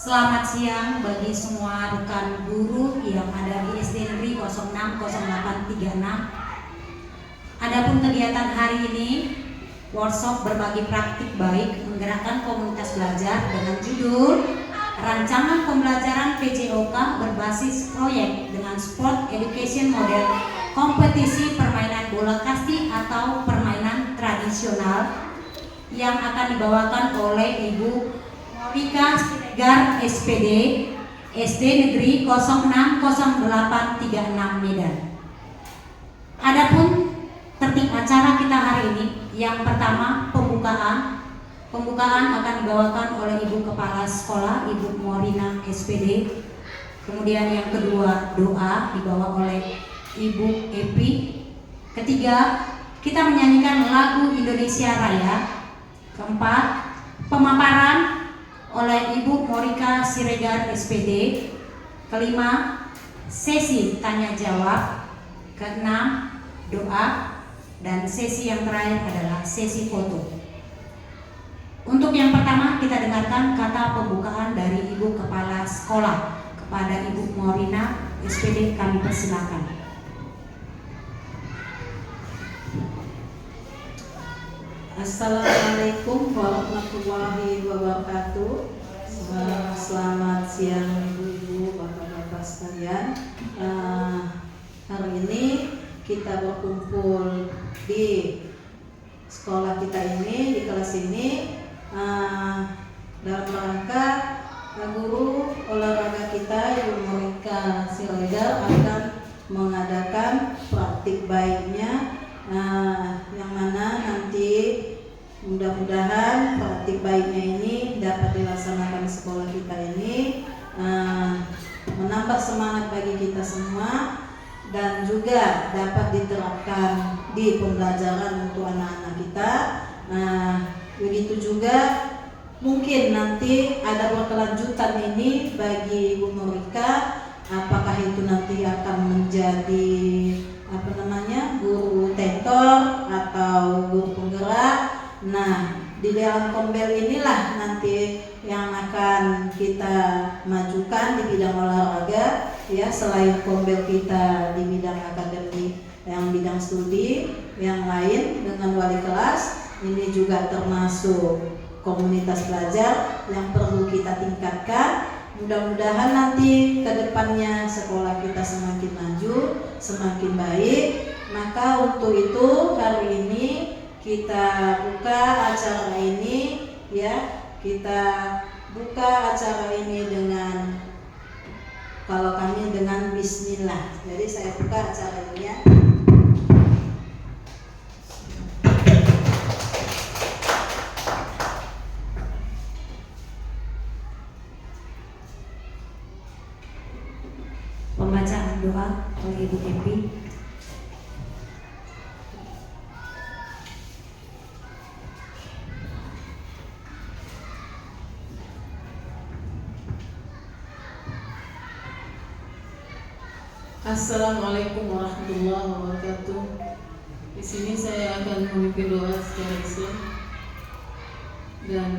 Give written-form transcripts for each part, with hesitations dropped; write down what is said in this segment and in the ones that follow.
Selamat siang bagi semua rekan guru yang ada di SD Negeri 060836. Adapun kegiatan hari ini, workshop berbagi praktik baik menggerakkan komunitas belajar dengan judul Rancangan Pembelajaran PJOK berbasis proyek dengan Sport Education Model Kompetisi Permainan Bola Kasti atau permainan tradisional yang akan dibawakan oleh Ibu Morika Siregar SPD SD Negeri 060836 Medan. Adapun tertib acara kita hari ini, yang pertama pembukaan akan dibawakan oleh Ibu Kepala Sekolah Ibu Morina SPD. Kemudian yang kedua doa dibawa oleh Ibu Epi. Ketiga, kita menyanyikan lagu Indonesia Raya. Keempat, pemaparan oleh Ibu Morika Siregar SPD. Kelima, sesi tanya jawab. Keenam, doa. Dan sesi yang terakhir adalah sesi foto. Untuk yang pertama, kita dengarkan kata pembukaan dari Ibu Kepala Sekolah. Kepada Ibu Morina SPD kami persilakan. Assalamualaikum warahmatullahi wabarakatuh. Selamat siang ibu-ibu, bapak-bapak sekalian. Hari ini kita berkumpul di sekolah kita ini, di kelas ini, dalam rangka guru olahraga kita Ibu Morika Siregar akan mengadakan praktik baiknya, yang mana nanti mudah-mudahan praktik baiknya ini dapat dilaksanakan di sekolah kita ini, menambah semangat bagi kita semua dan juga dapat diterapkan di pembelajaran untuk anak-anak kita. Begitu juga mungkin nanti ada berkelanjutan ini bagi Ibu Morika, apakah itu nanti akan menjadi guru tentor atau guru penggerak. Nah, di dalam kombel inilah nanti yang akan kita majukan di bidang olahraga, ya, selain kombel kita di bidang akademik, yang bidang studi yang lain dengan wali kelas, ini juga termasuk komunitas belajar yang perlu kita tingkatkan. Mudah-mudahan nanti ke depannya sekolah kita semakin maju, semakin baik. Maka untuk itu hari ini kita buka acara ini, ya. Kita buka acara ini dengan, kalau kami dengan bismillah. Jadi saya buka acara ini, ya. Pembacaan doa oleh Ibu Epi. Assalamualaikum warahmatullahi wabarakatuh. Di sini saya akan memimpin doa secara Islam, dan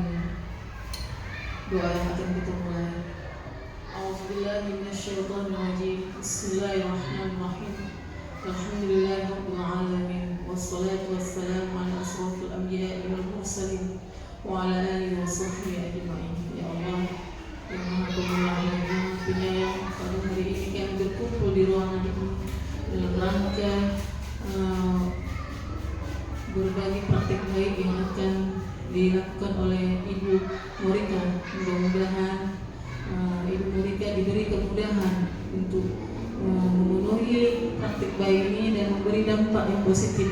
doa yang akan kita mulai. A'udzubillahi minasyaitonirrajim. Bismillahirrahmanirrahim. Alhamdulillahirabbil alamin. Wassalatu wassalamu ala asrofil anbiya'i wal mursalin wa ala alihi wa sahbihi ajma'in. Ya Allah, yang Maha Pemurah dan Maha Penyayang, pada hari ini kami berkumpul di ruangan ini dalam rangka berbagi praktik baik yang akan dilakukan oleh Ibu Morika. Mudah-mudahan Ibu Morika diberi kemudahan untuk memenuhi praktik baik ini dan memberi dampak yang positif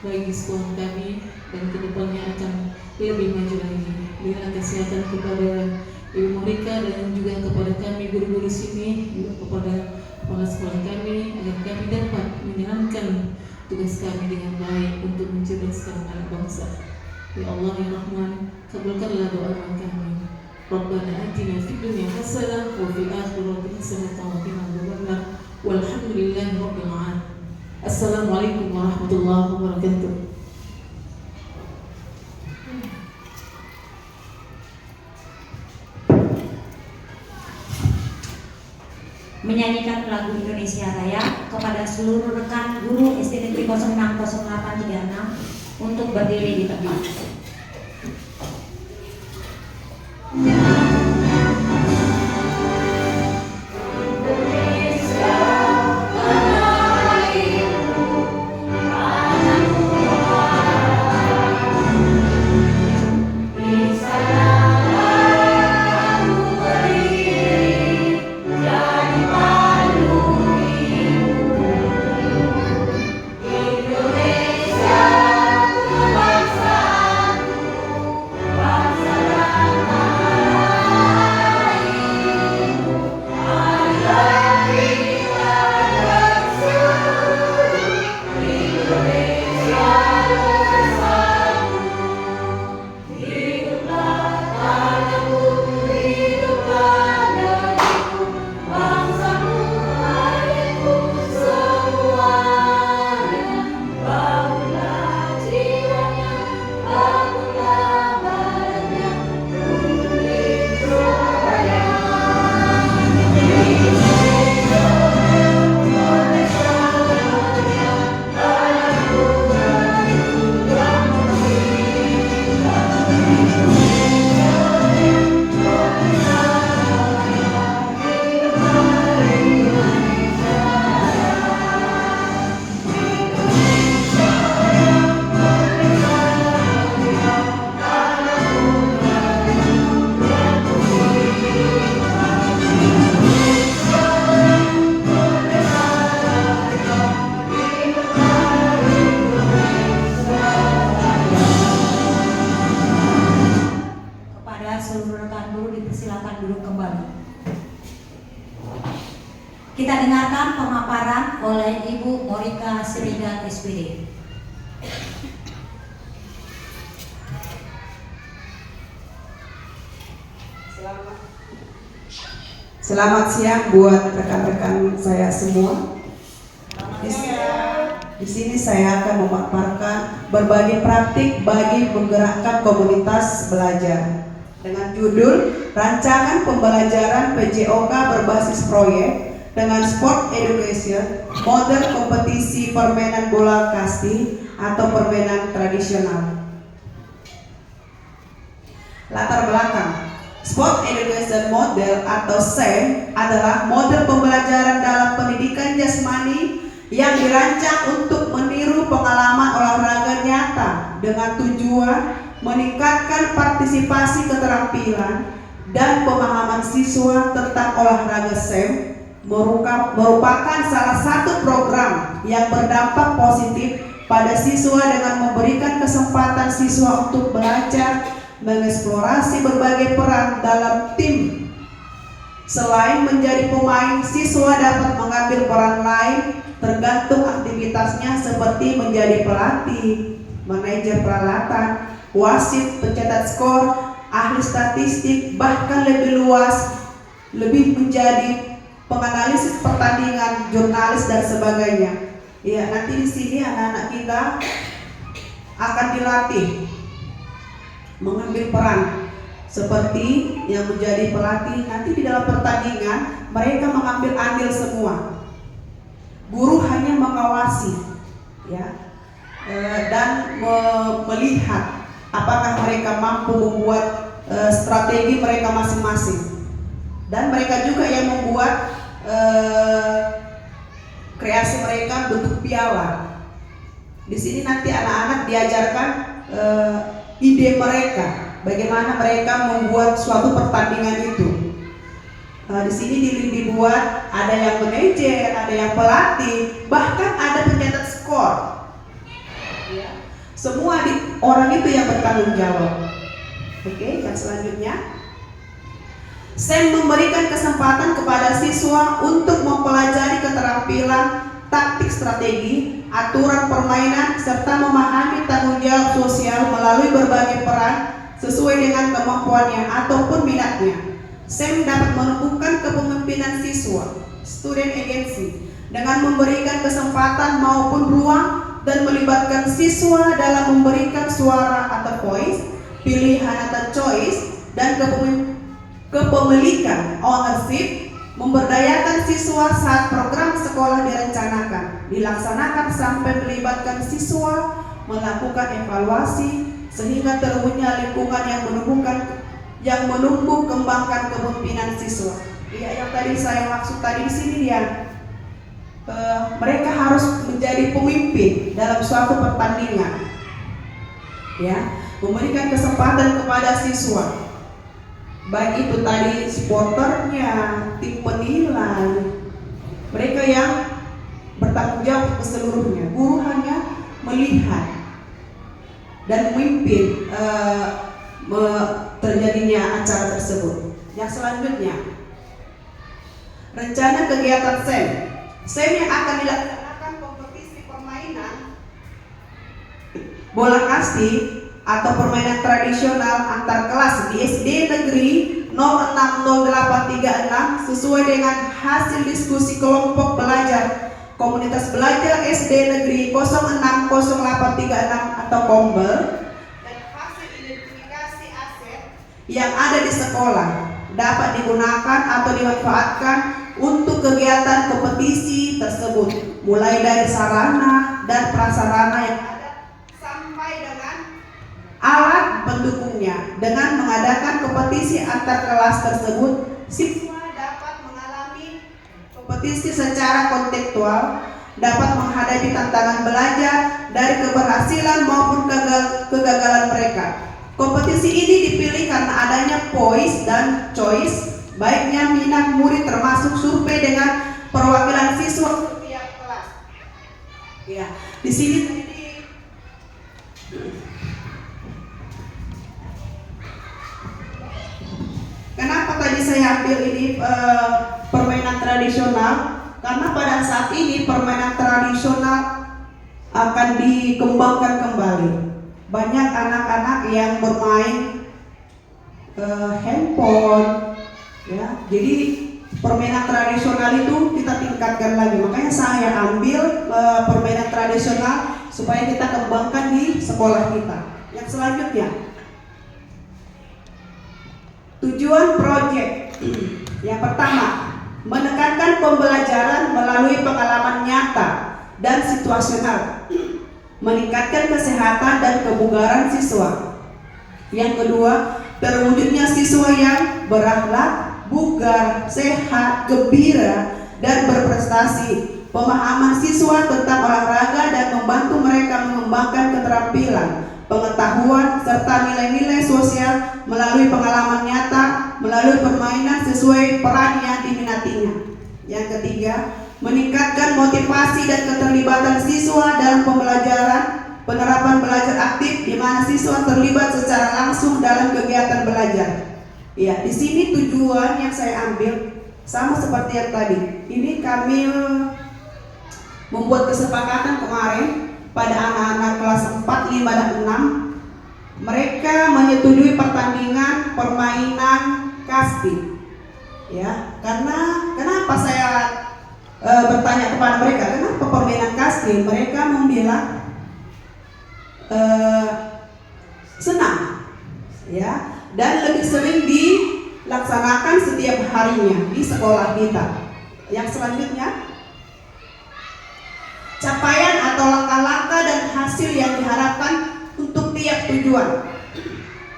bagi sekolah kami, dan kedepannya akan lebih maju lagi. Berilah kesehatan kepada Ibu Morika dan juga kepada kami guru-guru sini, juga kepada kepala sekolah kami, agar kami dapat menjalankan tugas kami dengan baik untuk mencerdaskan anak bangsa. Ya Allah ya Rahman, kabulkanlah doa kami. Rabbana atina fid dunya hasanah wa fil akhirati hasanah wa qina adzabannar. Walhamdulillahi rabbil alamin. Assalamualaikum warahmatullahi wabarakatuh. menyanyikan lagu Indonesia Raya. Kepada seluruh rekan guru SD Negeri 060836 untuk berdiri di tempat. Seluruh rekan guru dipersilakan duduk kembali. Kita dengarkan pemaparan oleh Ibu Morika Siregar SPD. Selamat siang buat rekan-rekan saya semua. Di sini saya akan memaparkan berbagai praktik bagi menggerakkan komunitas belajar dengan judul Rancangan Pembelajaran PJOK berbasis proyek dengan Sport Education, model kompetisi permainan bola kasti atau permainan tradisional. Latar belakang Sport Education Model atau SEM adalah model pembelajaran dalam pendidikan jasmani yang dirancang untuk meniru pengalaman olahraga nyata dengan tujuan meningkatkan partisipasi keterampilan dan pemahaman siswa tentang olahraga. SEM merupakan salah satu program yang berdampak positif pada siswa dengan memberikan kesempatan siswa untuk belajar mengeksplorasi berbagai peran dalam tim. Selain menjadi pemain, siswa dapat mengambil peran lain tergantung aktivitasnya seperti menjadi pelatih, manajer peralatan, wasit, pencatat skor, ahli statistik, bahkan lebih luas, lebih menjadi penganalisis pertandingan, jurnalis dan sebagainya. Ya, nanti di sini anak-anak kita akan dilatih mengambil peran seperti yang menjadi pelatih. Nanti di dalam pertandingan mereka mengambil andil semua. Guru hanya mengawasi, ya, dan melihat apakah mereka mampu membuat strategi mereka masing-masing, dan mereka juga yang membuat kreasi mereka bentuk piala. Di sini nanti anak-anak diajarkan ide mereka, bagaimana mereka membuat suatu pertandingan itu. Di sini dibuat ada yang manajer, ada yang pelatih, bahkan ada pencatat skor. Ya. Semua orang itu yang bertanggung jawab. Oke, yang selanjutnya, SEM memberikan kesempatan kepada siswa untuk mempelajari keterampilan, taktik strategi, aturan permainan, serta memahami tanggung jawab sosial melalui berbagai peran sesuai dengan kemampuannya ataupun minatnya. SEM dapat menumbuhkan kepemimpinan siswa, student agency, dengan memberikan kesempatan maupun ruang dan melibatkan siswa dalam memberikan suara atau voice, pilihan atau choice, dan kepemilikan ownership memberdayakan siswa saat program sekolah direncanakan, dilaksanakan sampai melibatkan siswa, melakukan evaluasi sehingga terwujudnya lingkungan yang menumbuh kembangkan kepemimpinan siswa. Iya, yang tadi saya maksud tadi di sini ya, mereka harus menjadi pemimpin dalam suatu pertandingan, ya, memberikan kesempatan kepada siswa. Baik itu tadi supporternya, tim penilai, mereka yang bertanggung jawab keseluruhnya. Guru hanya melihat dan memimpin terjadinya acara tersebut. Yang selanjutnya, rencana kegiatan SEM. SEM yang akan dilaksanakan kompetisi permainan bola kasti atau permainan tradisional antar kelas di SD Negeri 060836 sesuai dengan hasil diskusi kelompok belajar komunitas belajar SD Negeri 060836 atau KOMBEL dan hasil identifikasi aset yang ada di sekolah dapat digunakan atau dimanfaatkan untuk kegiatan kompetisi tersebut, mulai dari sarana dan prasarana yang ada sampai dengan alat pendukungnya. Dengan mengadakan kompetisi antar kelas tersebut, siswa dapat mengalami kompetisi secara kontekstual, dapat menghadapi tantangan belajar dari keberhasilan maupun kegagalan mereka. Kompetisi ini dipilih karena adanya poise dan choice, baiknya minat murid termasuk survei dengan perwakilan siswa setiap kelas. Ya, di sini kenapa tadi saya ambil ini permainan tradisional? Karena pada saat ini permainan tradisional akan dikembangkan kembali. Banyak anak-anak yang bermain handphone, ya. Jadi permainan tradisional itu kita tingkatkan lagi. Makanya saya ambil permainan tradisional supaya kita kembangkan di sekolah kita. Yang selanjutnya, tujuan proyek. Yang pertama, menekankan pembelajaran melalui pengalaman nyata dan situasional, meningkatkan kesehatan dan kebugaran siswa. Yang kedua, terwujudnya siswa yang berakhlak, bugar, sehat, gembira, dan berprestasi. Pemahaman siswa tentang olahraga dan membantu mereka mengembangkan keterampilan, pengetahuan, serta nilai-nilai sosial melalui pengalaman nyata, melalui permainan sesuai peran yang diminatinya. Yang ketiga, meningkatkan motivasi dan keterlibatan siswa dalam pembelajaran, penerapan belajar aktif di mana siswa terlibat secara langsung dalam kegiatan belajar. Ya, di sini tujuan yang saya ambil sama seperti yang tadi. Ini kami membuat kesepakatan kemarin pada anak-anak kelas 4, 5, dan 6. Mereka menyetujui pertandingan permainan kasti. Ya, karena kenapa saya bertanya kepada mereka, kenapa permainan kasti? Mereka membilang senang, ya, dan lebih sering dilaksanakan setiap harinya di sekolah kita. Yang selanjutnya, capaian atau langkah-langkah dan hasil yang diharapkan untuk tiap tujuan.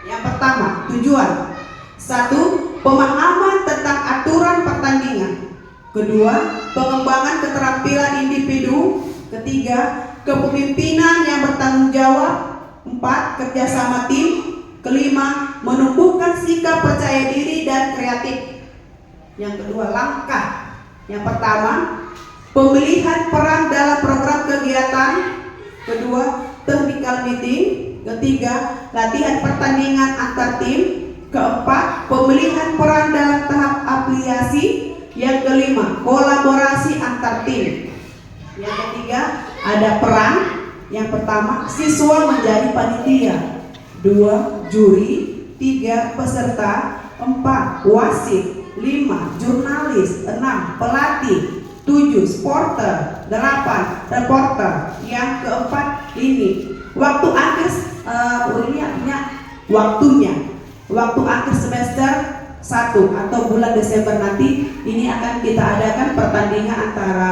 Yang pertama, tujuan. 1. Pemahaman tentang aturan pertandingan. Kedua, pengembangan keterampilan individu. Ketiga, kepemimpinan yang bertanggung jawab. 4. Kerjasama tim. Kelima, menumbuhkan sikap percaya diri dan kreatif. Yang kedua, langkah. Yang pertama, pemilihan peran dalam program kegiatan. Kedua, technical meeting. Ketiga, latihan pertandingan antar tim. Keempat, pemilihan peran dalam tahap aplikasi. Yang kelima, kolaborasi antar tim. Yang ketiga, ada peran. Yang pertama, siswa menjadi panitia. 2, juri. 3, peserta. 4, wasit. 5, jurnalis. 6, pelatih. 7, supporter. 8, reporter. Yang keempat, ini waktu akhir ini artinya waktunya. Waktu akhir semester 1 atau bulan Desember nanti ini akan kita adakan pertandingan antara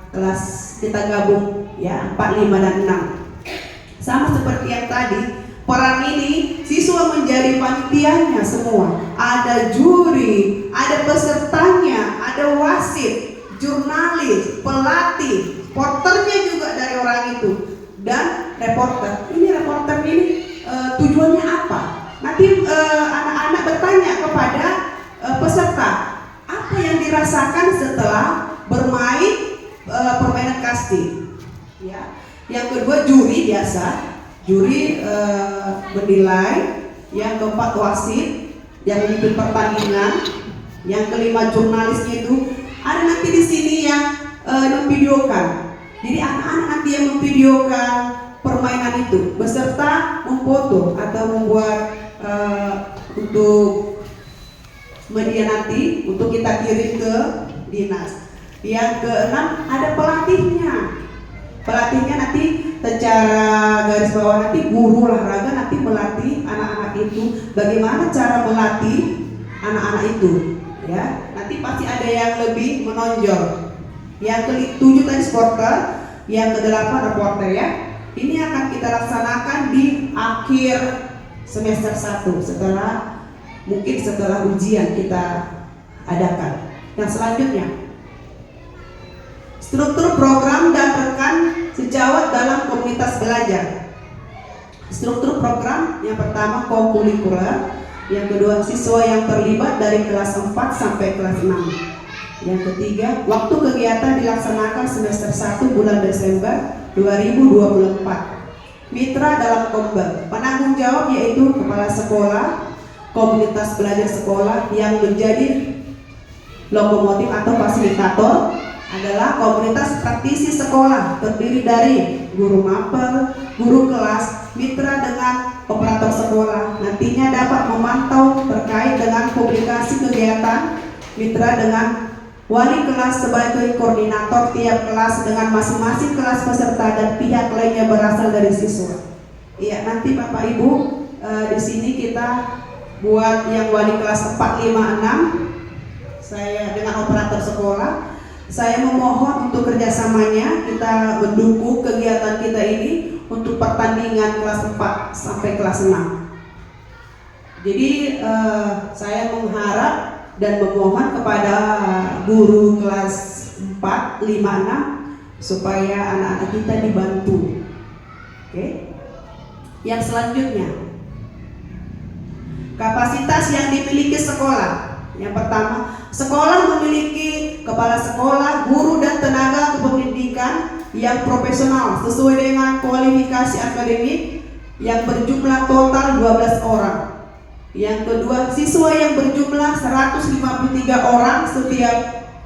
kelas kita gabung ya 4, 5 dan 6. Sama seperti yang tadi, peran ini siswa menjadi panitianya semua. Ada juri, ada pesertanya, ada wasit, jurnalis, pelatih, porternya juga dari orang itu, dan reporter. Ini reporter ini tujuannya apa? Nanti anak-anak bertanya kepada peserta, apa yang dirasakan setelah bermain permainan kasti? Ya. Yang kedua juri biasa, juri menilai. Yang keempat wasit yang memimpin pertandingan. Yang kelima jurnalisnya itu ada nanti di sini yang memvideokan. Jadi anak-anak nanti yang memvideokan permainan itu beserta memfoto atau membuat untuk media nanti untuk kita kirim ke dinas. Yang keenam ada pelatihnya. Pelatihnya nanti secara garis bawah nanti guru olahraga nanti melatih anak-anak itu bagaimana cara melatih anak-anak itu. Ya, nanti pasti ada yang lebih menonjol. Yang ke-7 tadi supporter, yang ke-8 reporter ya. Ini akan kita laksanakan di akhir semester 1 mungkin setelah ujian kita adakan. Yang selanjutnya, struktur program dan rekan sejawat dalam komunitas belajar. Struktur program yang pertama co-curricular, yang kedua siswa yang terlibat dari kelas 4 sampai kelas 6. Yang ketiga, waktu kegiatan dilaksanakan semester 1 bulan Desember 2024. Mitra dalam kombel, penanggung jawab yaitu kepala sekolah, komunitas belajar sekolah yang menjadi lokomotif atau fasilitator adalah komunitas praktisi sekolah terdiri dari guru mapel, guru kelas, mitra dengan operator sekolah. Nantinya dapat memantau terkait dengan publikasi kegiatan mitra dengan wali kelas sebagai koordinator tiap kelas dengan masing-masing kelas peserta dan pihak lainnya berasal dari siswa. Iya, nanti Bapak Ibu di sini kita buat yang wali kelas 4, 5, 6. Saya dengan operator sekolah. Saya memohon untuk kerjasamanya, kita mendukung kegiatan kita ini untuk pertandingan kelas 4 sampai kelas 6. Jadi saya mengharap dan memohon kepada guru kelas 4, 5, 6 supaya anak-anak kita dibantu. Oke. Yang selanjutnya, kapasitas yang dimiliki sekolah. Yang pertama, sekolah memiliki kepala sekolah, guru dan tenaga kependidikan yang profesional sesuai dengan kualifikasi akademik yang berjumlah total 12 orang. Yang kedua, siswa yang berjumlah 153 orang setiap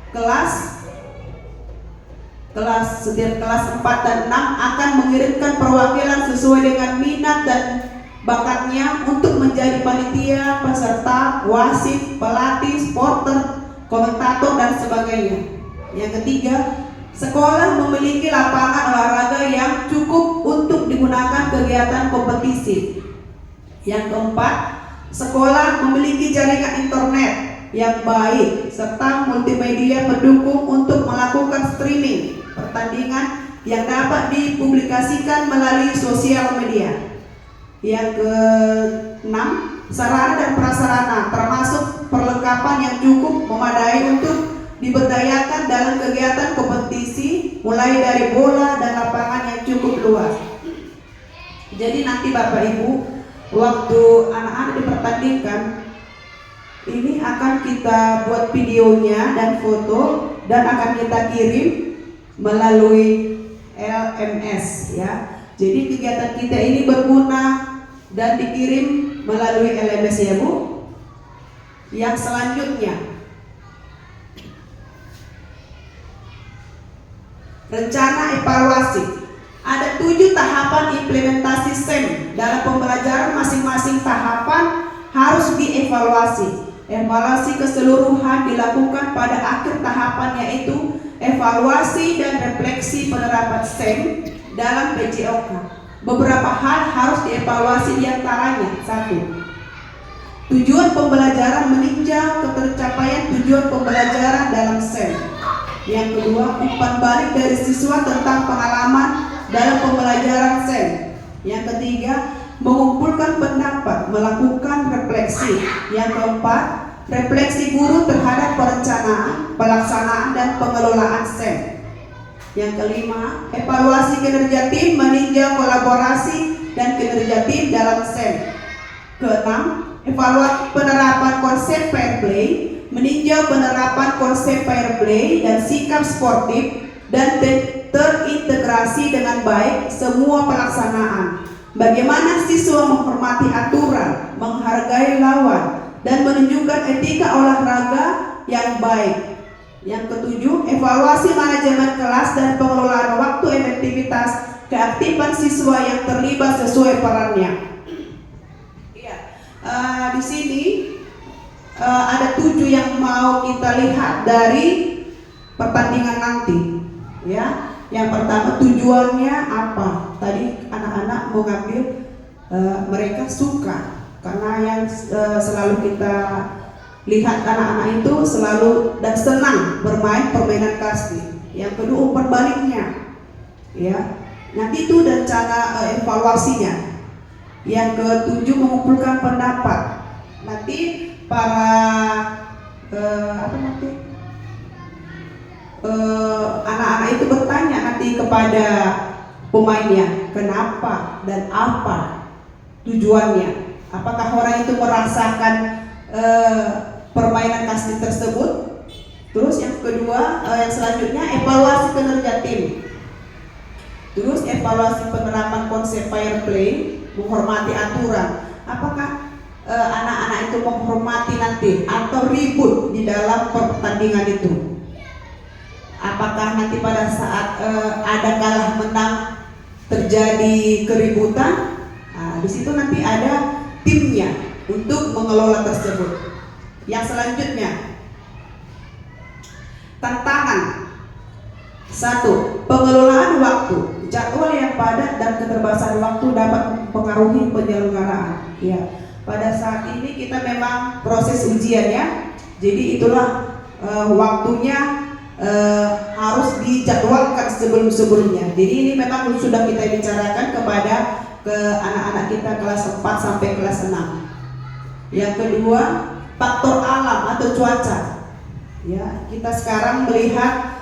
kelas. Setiap kelas 4 dan 6 akan mengirimkan perwakilan sesuai dengan minat dan bakatnya untuk menjadi panitia, peserta, wasit, pelatih, supporter, komentator dan sebagainya. Yang ketiga, sekolah memiliki lapangan olahraga yang cukup untuk digunakan kegiatan kompetisi. Yang keempat, sekolah memiliki jaringan internet yang baik serta multimedia pendukung untuk melakukan streaming pertandingan yang dapat dipublikasikan melalui sosial media. Yang ke-6, sarana dan prasarana termasuk perlengkapan yang cukup memadai untuk diberdayakan dalam kegiatan kompetisi mulai dari bola dan lapangan yang cukup luas. Jadi nanti Bapak Ibu, waktu anak-anak dipertandingkan ini akan kita buat videonya dan foto dan akan kita kirim melalui LMS ya. Jadi kegiatan kita ini berguna dan dikirim melalui LMS ya Bu. Yang selanjutnya, rencana evaluasi. Ada 7 tahapan implementasi SEM. Dalam pembelajaran masing-masing tahapan harus dievaluasi. Evaluasi keseluruhan dilakukan pada akhir tahapan, yaitu evaluasi dan refleksi penerapan SEM dalam PJOK. Beberapa hal harus dievaluasi, diantaranya 1. tujuan pembelajaran meninjau ketercapaian tujuan pembelajaran dalam SEM. Yang kedua, umpan balik dari siswa tentang pengalaman dalam pembelajaran SEM. Yang ketiga, mengumpulkan pendapat, melakukan refleksi. Yang keempat, refleksi guru terhadap perencanaan, pelaksanaan, dan pengelolaan SEM. Yang kelima, evaluasi kinerja tim, meninjau kolaborasi dan kinerja tim dalam SEM. Keenam, evaluasi penerapan konsep fair play, meninjau penerapan konsep fair play dan sikap sportif dan terintegrasi dengan baik semua pelaksanaan. Bagaimana siswa menghormati aturan, menghargai lawan, dan menunjukkan etika olahraga yang baik. Yang ketujuh, evaluasi manajemen kelas dan pengelolaan waktu efektivitas keaktifan siswa yang terlibat sesuai perannya. Iya, di sini ada 7 yang mau kita lihat dari pertandingan nanti. Ya, yang pertama tujuannya apa? Tadi anak-anak mengambil mereka suka karena yang selalu kita lihat anak-anak itu selalu dan senang bermain permainan kasti. Yang kedua umpan baliknya, ya. Nanti itu dan cara evaluasinya. Yang ketujuh mengumpulkan pendapat. Nanti para anak-anak itu bertanya nanti kepada pemainnya, kenapa dan apa tujuannya? Apakah orang itu merasakan permainan kasti tersebut? Terus yang kedua, yang selanjutnya evaluasi kinerja tim. Terus evaluasi penerapan konsep fair play, menghormati aturan. Apakah anak-anak itu menghormati nanti atau ribut di dalam pertandingan itu? Apakah nanti pada saat ada kalah menang terjadi keributan? Nah, di situ nanti ada timnya untuk mengelola tersebut. Yang selanjutnya, tantangan. 1. Pengelolaan waktu. Jadwal yang padat dan keterbatasan waktu dapat mempengaruhi penyelenggaraan. Ya, pada saat ini kita memang proses ujian ya. Jadi itulah waktunya harus dijadwalkan sebelum-sebelumnya. Jadi ini memang sudah kita bicarakan kepada anak-anak kita kelas 4 sampai kelas 6. Yang kedua, faktor alam atau cuaca. Ya, kita sekarang melihat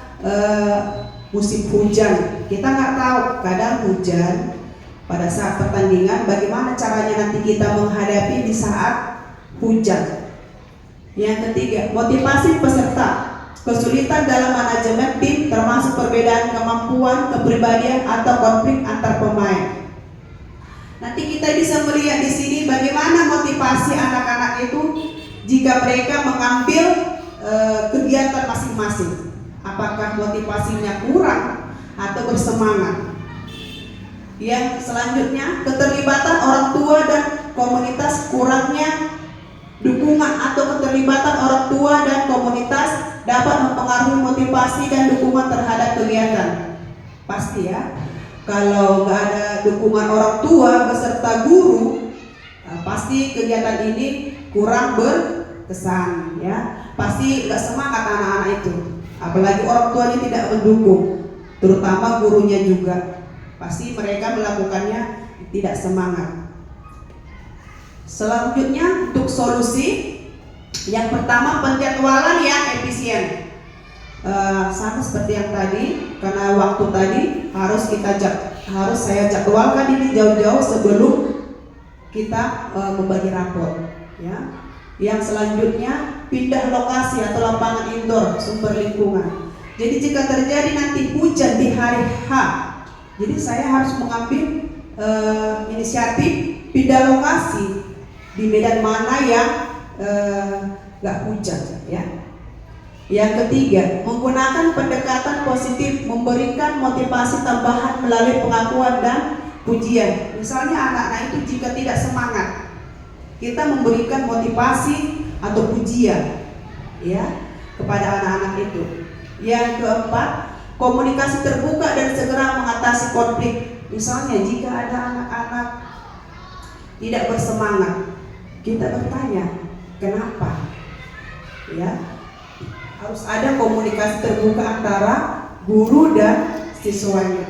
musim hujan. Kita nggak tahu kadang hujan pada saat pertandingan. Bagaimana caranya nanti kita menghadapi di saat hujan? Yang ketiga, motivasi peserta. Kesulitan dalam manajemen tim termasuk perbedaan kemampuan, kepribadian atau konflik antar pemain. Nanti kita bisa melihat di sini bagaimana motivasi anak-anak itu jika mereka mengambil kegiatan masing-masing. Apakah motivasinya kurang atau bersemangat? Yang selanjutnya, keterlibatan orang tua dan komunitas, kurangnya dukungan atau keterlibatan orang tua dan komunitas dapat mempengaruhi motivasi dan dukungan terhadap kegiatan. Pasti ya, kalau nggak ada dukungan orang tua beserta guru, pasti kegiatan ini kurang berkesan ya. Pasti nggak semangat anak-anak itu. Apalagi orang tuanya tidak mendukung, terutama gurunya juga. Pasti mereka melakukannya tidak semangat. Selanjutnya untuk solusi, yang pertama penjadwalan yang efisien. Sama seperti yang tadi, karena waktu tadi harus saya jadwalkan ini jauh-jauh sebelum kita membagi rapor. Ya. Yang selanjutnya pindah lokasi atau lapangan indoor sumber lingkungan. Jadi jika terjadi nanti hujan di hari H, jadi saya harus mengambil inisiatif pindah lokasi di medan mana yang nggak hujan ya. Yang ketiga, menggunakan pendekatan positif, memberikan motivasi tambahan melalui pengakuan dan pujian. Misalnya anak-anak itu jika tidak semangat, kita memberikan motivasi atau pujian ya kepada anak-anak itu. Yang keempat, komunikasi terbuka dan segera mengatasi konflik. Misalnya jika ada anak-anak tidak bersemangat, kita bertanya, Kenapa? Ya, harus ada komunikasi terbuka antara guru dan siswanya.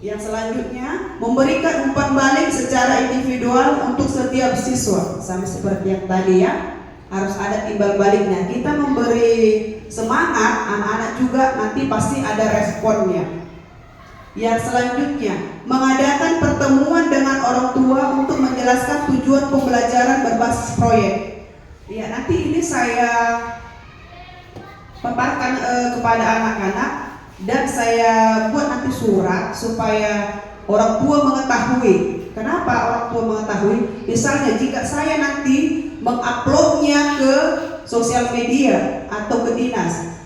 Yang selanjutnya, memberikan umpan balik secara individual untuk setiap siswa. Sama seperti yang tadi ya, harus ada timbal baliknya. Kita memberi semangat, anak-anak juga nanti pasti ada responnya. Yang selanjutnya, mengadakan pertemuan dengan orang tua untuk menjelaskan tujuan pembelajaran berbasis proyek. Ya, nanti ini saya paparkan kepada anak-anak dan saya buat nanti surat supaya orang tua mengetahui. Kenapa orang tua mengetahui? Misalnya jika saya nanti menguploadnya ke sosial media atau ke dinas,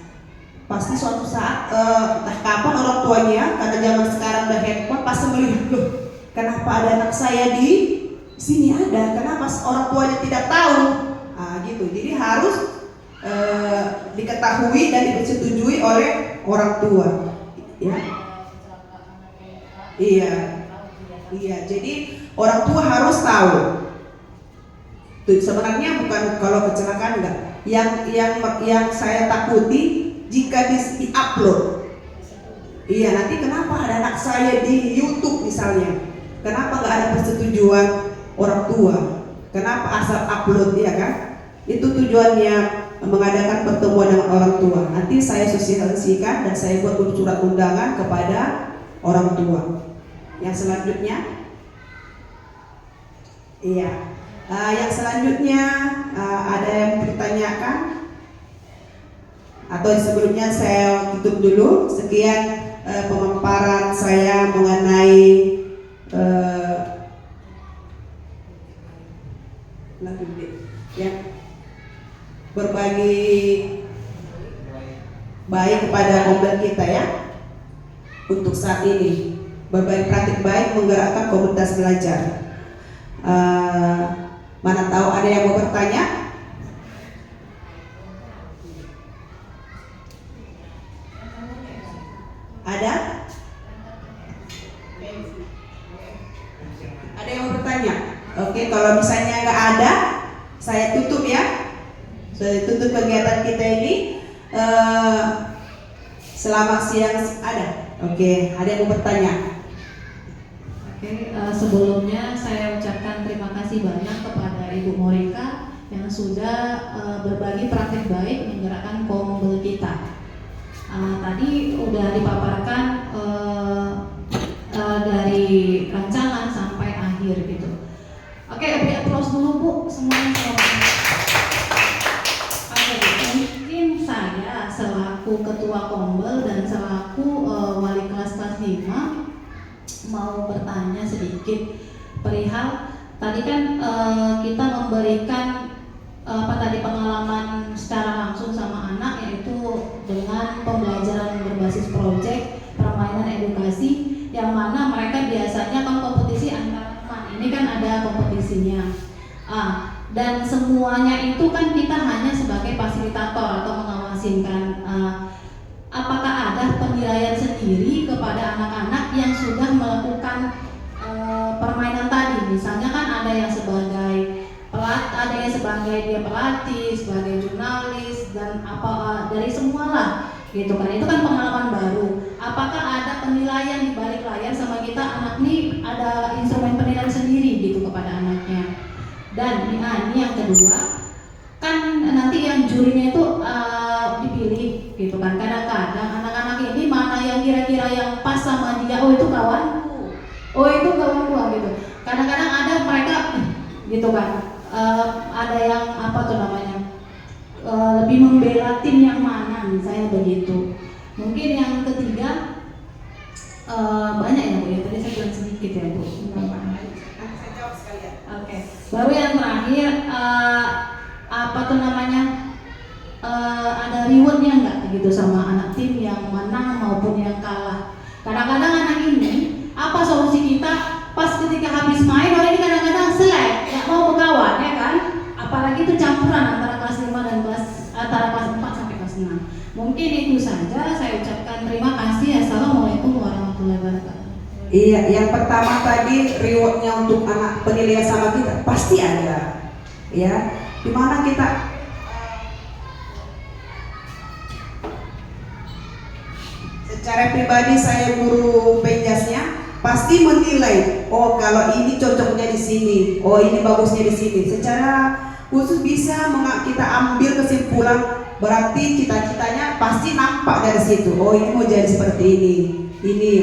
pasti suatu saat entah kapan orang tuanya, karena zaman sekarang udah handphone, pasti melihat, loh, kenapa ada anak saya di sini ada, kenapa orang tuanya tidak tahu? Gitu. Jadi harus diketahui dan disetujui oleh orang tua. Ya. Iya. Jadi orang tua harus tahu. Tuh, sebenarnya bukan kalau kecelakaan enggak. Yang saya takuti jika di-upload. Iya, nanti kenapa ada anak saya di YouTube misalnya? Kenapa nggak ada persetujuan orang tua? Kenapa asal upload, ya kan? Itu tujuannya mengadakan pertemuan dengan orang tua. Nanti saya sosialisasikan dan saya buat surat undangan kepada orang tua. Yang selanjutnya, yang selanjutnya ada yang ditanyakan atau sebelumnya saya tutup dulu. Sekian pemaparan saya mengenai berbagi baik kepada komunitas kita ya. Untuk saat ini berbagi praktik baik menggerakkan komunitas belajar. Mana tahu ada yang mau bertanya? Ada? Ada yang mau bertanya? Oke, kalau misalnya nggak ada, saya tutup ya. Saya tutup kegiatan kita ini. Selamat siang ada. Oke, ada yang mau bertanya? Oke, sebelumnya saya ucapkan terima kasih banyak kepada Ibu Morika yang sudah berbagi praktik baik menggerakkan komunitas kita. Tadi udah dipaparkan dari rancangan sampai akhir gitu. Oke, beri aplaus dulu Bu semuanya. Mungkin saya selaku ketua Kombel dan selaku wali kelas 5 mau bertanya sedikit perihal tadi kan kita memberikan pengalaman secara langsung sama anak, yaitu dengan pembelajaran berbasis proyek permainan edukasi yang mana mereka biasanya kan kompetisi antar teman. Ini kan ada kompetisinya. Dan semuanya itu kan kita hanya sebagai fasilitator atau mengawasin kan. Apakah ada penilaian sendiri kepada anak-anak yang sudah melakukan permainan tadi? Misalnya kan ada yang sebagai ada yang sebagai dia pelatih, sebagai jurnalis dan dari semua lah gitu kan. Itu kan pengalaman baru. Apakah ada penilaian di balik layar sama kita, anak nih ada instrumen penilaian sendiri gitu kepada anaknya? Dan ini yang kedua, kan nanti yang jurinya itu dipilih gitu kan. Kadang-kadang anak-anak ini mana yang kira-kira yang pas sama dia, oh itu kawanku, oh itu kawanku gitu. Kadang-kadang ada mereka gitu kan, ada yang lebih membela tim yang mana misalnya begitu. Mungkin yang ketiga, banyak ya Bu ya, tadi saya bilang sedikit ya Bu. Saya jawab sekalian. Oke. Baru yang terakhir, ada rewardnya nggak gitu sama anak tim yang menang maupun yang kalah. Kadang-kadang anak ini, apa solusi kita pas ketika habis main, orang ini kadang-kadang selek, nggak mau berkawan ya kan. Apalagi itu campuran antara kelas 5 dan antara kelas 4 sampai kelas 6. Mungkin itu saja, saya ucapkan terima kasih. Assalamualaikum warahmatullahi wabarakatuh. Iya, yang pertama tadi rewardnya untuk anak penilaian sama kita pasti ada, ya. dimana kita secara pribadi saya guru penjasnya pasti menilai, oh kalau ini cocoknya di sini, oh ini bagusnya di sini. Secara khusus bisa kita ambil kesimpulan, berarti cita-citanya pasti nampak dari situ. Oh ini mau jadi seperti ini.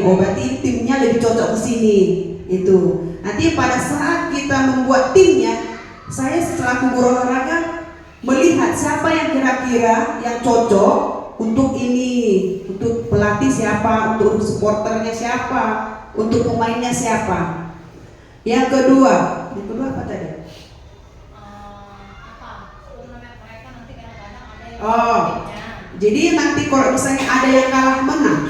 Oh berarti timnya lebih cocok ke sini. Itu. Nanti pada saat kita membuat timnya, saya selaku guru olahraga melihat siapa yang kira-kira yang cocok untuk ini, untuk pelatih siapa, untuk supporternya siapa, untuk pemainnya siapa. Yang kedua apa tadi? Oh, jadi nanti kalau misalnya ada yang kalah menang,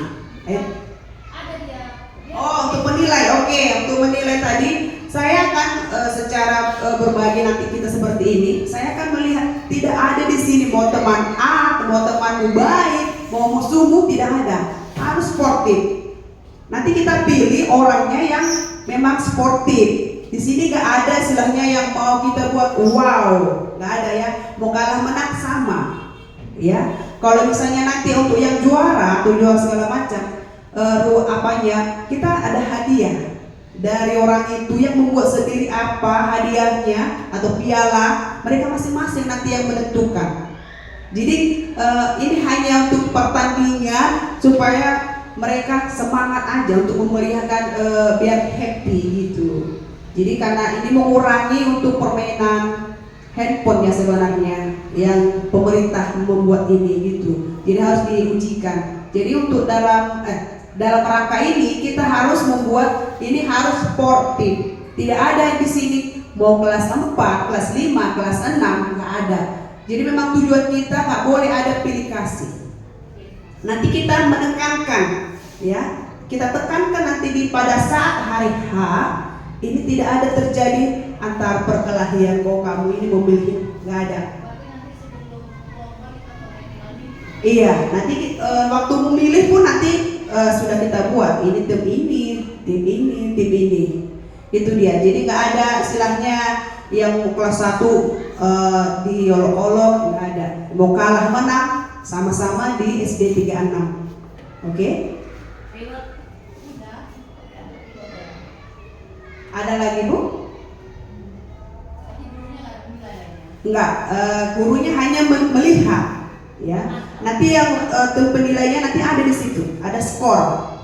untuk menilai, oke, untuk menilai tadi saya akan secara berbagi nanti kita seperti ini. Saya akan melihat tidak ada di sini mau teman A, mau temanmu baik, mau musuhmu, tidak ada. Harus sportif. Nanti kita pilih orangnya yang memang sportif. Di sini gak ada istilahnya yang mau kita buat wow, gak ada ya. Mau kalah menang sama, ya. Kalau misalnya nanti untuk yang juara atau juara segala macam, kita ada hadiah dari orang itu yang membuat sendiri apa hadiahnya atau piala, mereka masing-masing nanti yang menentukan. Jadi ini hanya untuk pertandingan supaya mereka semangat aja untuk memeriahkan biar happy gitu. Jadi karena ini mengurangi untuk permainan handphone ya sebenarnya yang pemerintah membuat ini gitu. Jadi harus diujikan. Jadi untuk dalam rangka ini kita harus membuat ini harus sportif. Tidak ada yang di sini mau kelas 4, kelas 5, kelas 6, nggak ada. Jadi memang tujuan kita nggak boleh ada pilih kasih. Nanti kita menekankan, ya, kita tekankan nanti pada saat hari H ini tidak ada terjadi antar perkelahian, kok kamu ini memilih, nggak ada. Iya, nanti waktu memilih pun nanti sudah kita buat ini tim ini, tim ini, tim ini. Itu dia. Jadi nggak ada istilahnya yang kelas 1 diolok-olok, nggak ada. Mau kalah menang sama-sama di SD 36. Oke? Ada lagi Bu? Enggak, gurunya hanya melihat, ya. Nanti yang penilaiannya nanti ada di situ, ada skor.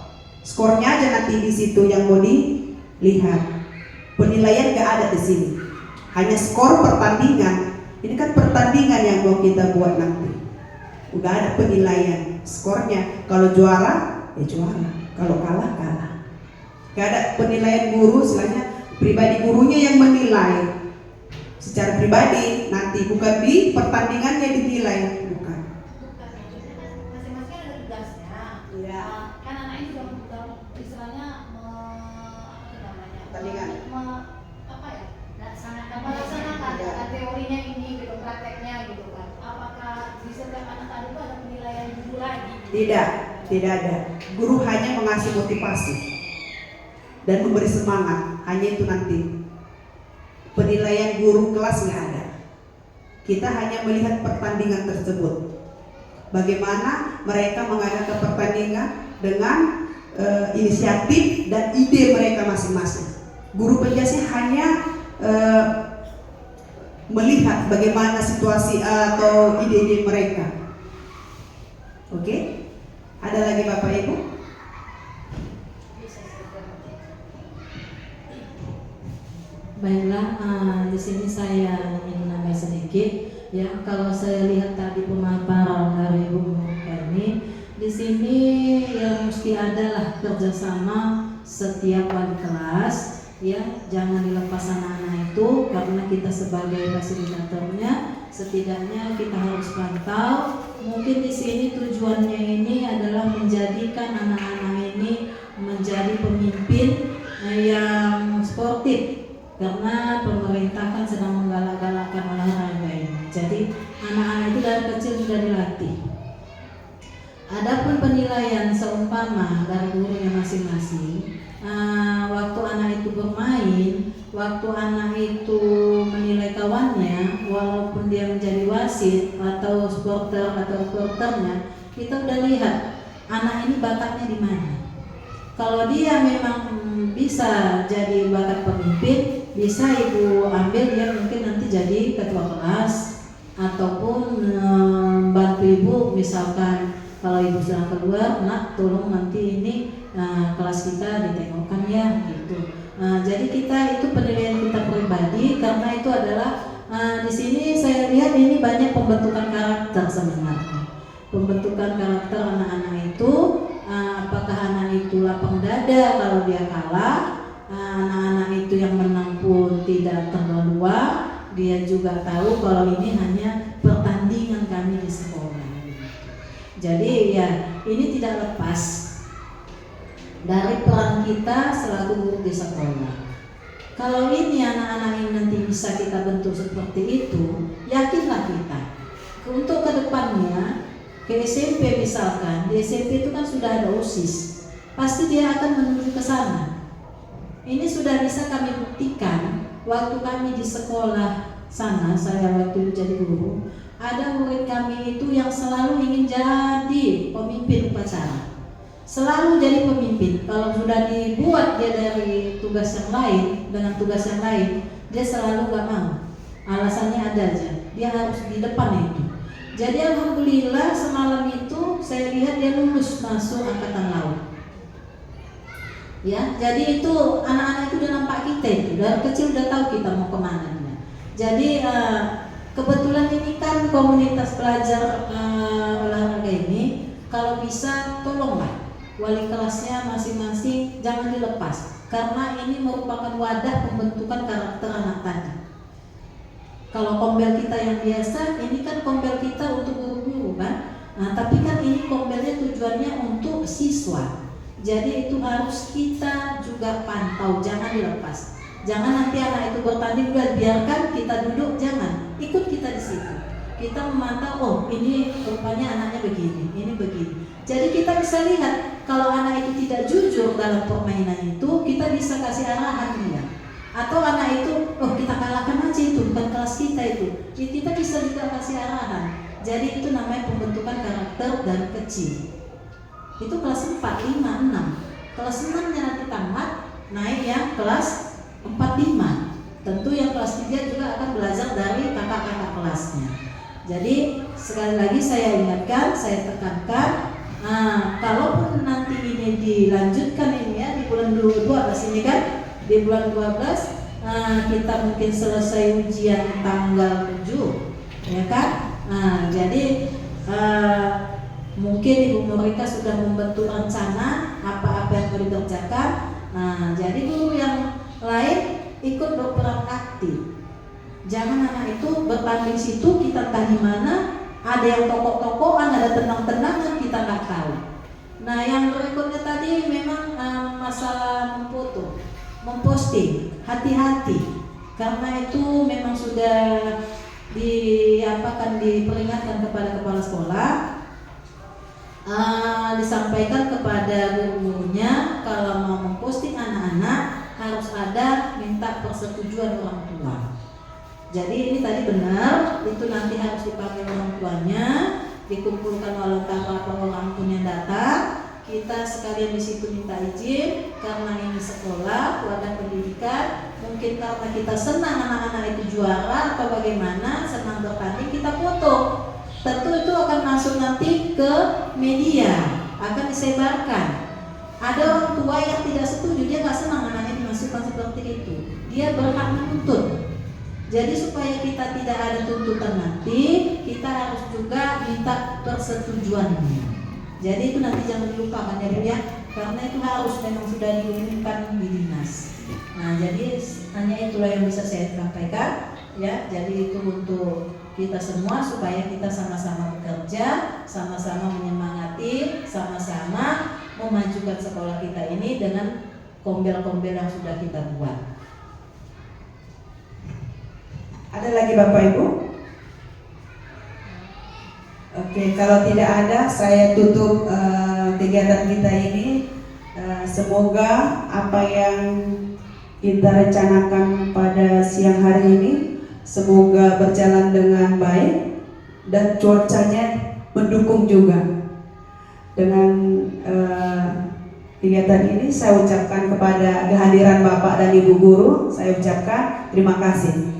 Skornya aja nanti di situ yang mau dilihat. Penilaian nggak ada di sini, hanya skor pertandingan. Ini kan pertandingan yang mau kita buat nanti. Nggak ada penilaian, skornya. Kalau juara, ya juara. Kalau kalah, kalah. Nggak ada penilaian guru, istilahnya pribadi gurunya yang menilai. Secara pribadi, nanti bukan di pertandingannya dinilai, bukan. Masing-masing ada tugasnya. Iya. Kan anak ini juga istilahnya Pertandingan. Melaksanakan teorinya ini gitu, prakteknya gitu kan. Apakah di setiap anak tadi itu ada penilaian guru lagi? Tidak ada. Guru hanya mengasih motivasi dan memberi semangat. Hanya itu nanti. Penilaian guru kelas nggak ada. Kita hanya melihat pertandingan tersebut. Bagaimana mereka mengadakan pertandingan dengan inisiatif dan ide mereka masing-masing. Guru penjasnya hanya melihat bagaimana situasi atau ide-ide mereka. Oke? Ada lagi Bapak Ibu? Baiklah, di sini saya ingin nambah sedikit ya. Kalau saya lihat tadi pemaparan dari Bu Erni, di sini ya mesti adalah kerjasama setiap wali kelas ya. Jangan dilepas anak-anak itu, karena kita sebagai fasilitatornya setidaknya kita harus pantau. Mungkin di sini tujuannya ini adalah menjadikan anak-anak ini menjadi pemimpin yang sportif. Karena pemerintah kan sedang menggalak-galakkan olahraga ini. Jadi anak-anak itu dari kecil sudah dilatih. Adapun penilaian seumpama dari gurunya masing-masing, waktu anak itu bermain, waktu anak itu menilai kawannya, walaupun dia menjadi wasit atau supporter atau reporternya, kita udah lihat anak ini bakatnya di mana. Kalau dia memang bisa jadi bakat pemimpin, bisa ibu ambil dia mungkin nanti jadi ketua kelas ataupun bantu ibu, misalkan kalau ibu sedang keluar, nak tolong nanti ini kelas kita ditengokkan ya gitu. Jadi kita itu penilaian kita pribadi, karena itu adalah di sini saya lihat ini banyak pembentukan karakter sebenarnya. Pembentukan karakter anak-anak itu, apakah anak itu lapang dada kalau dia kalah, anak-anak itu yang menang pun tidak terlalu dia juga tahu kalau ini hanya pertandingan kami di sekolah. Jadi ya ini tidak lepas dari peran kita selaku guru di sekolah. Kalau ini anak-anak ini nanti bisa kita bentuk seperti itu, yakinlah kita untuk kedepannya ke SMP misalkan, di SMP itu kan sudah ada OSIS, pasti dia akan menuju ke sana. Ini sudah bisa kami buktikan waktu kami di sekolah sana, saya waktu itu jadi guru, ada murid kami itu yang selalu ingin jadi pemimpin upacara, selalu jadi pemimpin. Kalau sudah dibuat dia dari tugas yang lain dengan tugas yang lain, dia selalu gak mau. Alasannya ada aja, dia harus di depan itu. Jadi alhamdulillah semalam itu saya lihat dia lulus masuk angkatan laut. Ya, jadi itu anak-anak itu udah nampak kita itu dari kecil udah tahu kita mau kemana dia. Jadi kebetulan ini kan komunitas pelajar olahraga ini, kalau bisa tolonglah wali kelasnya masing-masing jangan dilepas, karena ini merupakan wadah pembentukan karakter anak tadi. Kalau kombel kita yang biasa, ini kan kombel kita untuk guru-guru kan. Nah, tapi kan ini kombelnya tujuannya untuk siswa. Jadi itu harus kita juga pantau, jangan dilepas. Jangan nanti anak itu bertanding udah biarkan kita duduk, jangan. Ikut kita di situ. Kita memantau, oh ini rupanya anaknya begini, ini begini. Jadi kita bisa lihat kalau anak itu tidak jujur dalam permainan itu, kita bisa kasih arahan dia. Atau anak itu, oh kita kalahkan aja itu, bukan kelas kita itu. Kita bisa juga kasih arahan. Jadi itu namanya pembentukan karakter dari kecil. Itu kelas 4, 5, 6. Kelas 6-nya nanti tamat, naik yang kelas 4, 5. Tentu yang kelas 3 juga akan belajar dari kakak-kakak kelasnya. Jadi sekali lagi saya ingatkan, saya tekankan, kalaupun nanti ini dilanjutkan ini ya di bulan 12 ini kan, di bulan 12 kita mungkin selesai ujian tanggal 7 ya kan. Jadi mungkin Ibu Morika sudah membentuk rencana apa-apa yang perlu dikerjakan. Jadi guru yang lain ikut berperan aktif. Jangan anak itu bertanding situ kita entah di mana, ada yang tokok-tokokan, ada tenang-tenangan, kita nggak tahu. Nah yang berikutnya tadi memang masalah memfoto, memposting, hati-hati, karena itu memang sudah diperingatkan kepada kepala sekolah, disampaikan kepada guru-gurunya kalau mau memposting anak-anak harus ada minta persetujuan orang tua. Jadi ini tadi benar, itu nanti harus dipanggil orang tuanya, dikumpulkan oleh kakak orang pun yang datang. Kita sekalian di situ minta izin karena ini sekolah, wadah pendidikan. Mungkin karena kita senang anak-anak itu juara atau bagaimana, senang bertanding, kita foto. Tentu itu akan masuk nanti ke media, akan disebarkan. Ada orang tua yang tidak setuju, dia nggak senang anaknya dimasukkan seperti itu. Dia berhak menuntut. Jadi supaya kita tidak ada tuntutan nanti, kita harus juga minta persetujuannya. Jadi itu nanti jangan dilupakan ya Bu ya, karena itu harus memang sudah diumumkan di dinas. Nah jadi hanya itulah yang bisa saya sampaikan ya. Jadi itu untuk kita semua supaya kita sama-sama bekerja, sama-sama menyemangati, sama-sama memajukan sekolah kita ini dengan kombel-kombel yang sudah kita buat. Ada lagi Bapak Ibu? Oke, kalau tidak ada saya tutup kegiatan kita ini. Semoga apa yang kita rencanakan pada siang hari ini semoga berjalan dengan baik dan cuacanya mendukung juga. Dengan kegiatan ini saya ucapkan kepada kehadiran Bapak dan Ibu guru, saya ucapkan terima kasih.